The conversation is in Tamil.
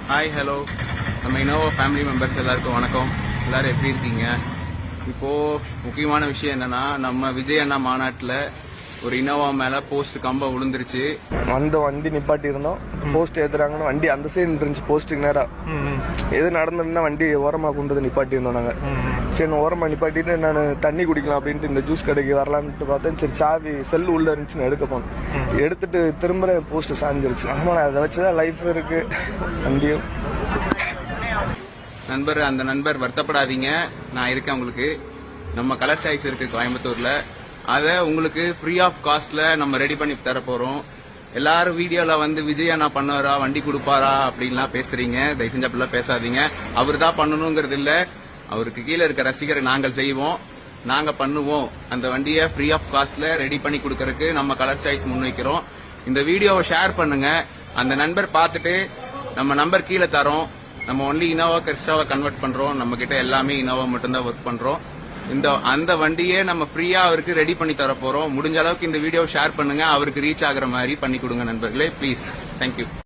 ஹாய் ஹலோ நம்ம இனோவா ஃபேமிலி மெம்பர்ஸ் எல்லாருக்கும் வணக்கம். எல்லாரும் எப்படி இருக்கீங்க? இப்போ முக்கியமான விஷயம் என்னன்னா, நம்ம விஜய் அண்ணா மாநாட்டில் ஒரு இனோவா மேல போஸ்ட் கம்பம் விழுந்துருச்சு. அந்த வண்டி நிப்பாட்டி இருந்தோம், போஸ்ட் ஏத்துறாங்கன்னு வண்டி அந்த சைடு இருந்துச்சு. போஸ்ட்டுக்கு நேரா எது நடந்ததுன்னா வண்டி ஓரமா கொண்டு வந்து நிப்பாட்டி இருந்தோம் நாங்க. சரி ஓரமா நிப்பாட்டிட்டு நான் தண்ணி குடிக்கலாம் அப்படின்ட்டு இந்த ஜூஸ் கடைக்கு வரலான்ட்டு பார்த்தேன். சரி சாவி செல்லு உள்ள இருந்துச்சுன்னு எடுக்க போனேன். எடுத்துட்டு திரும்ப போஸ்ட் சாஞ்சிருச்சு. ஆமா அதை வச்சுதான் லைஃப் இருக்கு. வண்டியும் நண்பர், அந்த நண்பர் வருத்தப்படாதீங்க, நான் இருக்கேன் உங்களுக்கு. நம்ம கலர் சாய்ஸ் இருக்கு கோயம்புத்தூர்ல, அதை உங்களுக்கு ஃப்ரீ ஆஃப் காஸ்ட்ல நம்ம ரெடி பண்ணி தர போறோம். எல்லாரும் வீடியோல வந்து விஜய் அண்ணா பண்ணுவாரா, வண்டி கொடுப்பாரா அப்படின்லாம் பேசுறீங்க. தயவு செஞ்சு அப்படிலாம் பேசாதீங்க. அவர் தான் பண்ணணுங்கிறது இல்ல, அவருக்கு கீழே இருக்க ரசிகரை நாங்கள் செய்வோம், நாங்க பண்ணுவோம். அந்த வண்டியை ஃப்ரீ ஆஃப் காஸ்ட்ல ரெடி பண்ணி கொடுக்கறதுக்கு நம்ம கலர் சாய்ஸ் முன்வைக்கிறோம். இந்த வீடியோவை ஷேர் பண்ணுங்க. அந்த நண்பர் பார்த்துட்டு நம்ம நம்பர் கீழே தரோம். நம்ம ஒன்லி இனோவா கிறிஸ்டாவை கன்வெர்ட் பண்றோம். நம்ம கிட்ட எல்லாமே இனோவா மட்டும்தான் ஒர்க் பண்றோம். அந்த வண்டியை நம்ம ஃப்ரீயா அவருக்கு ரெடி பண்ணி தர போறோம். முடிஞ்ச அளவுக்கு இந்த வீடியோ ஷேர் பண்ணுங்க, அவருக்கு ரீச் ஆகுற மாதிரி பண்ணி கொடுங்க நண்பர்களே, ப்ளீஸ். தேங்க்யூ.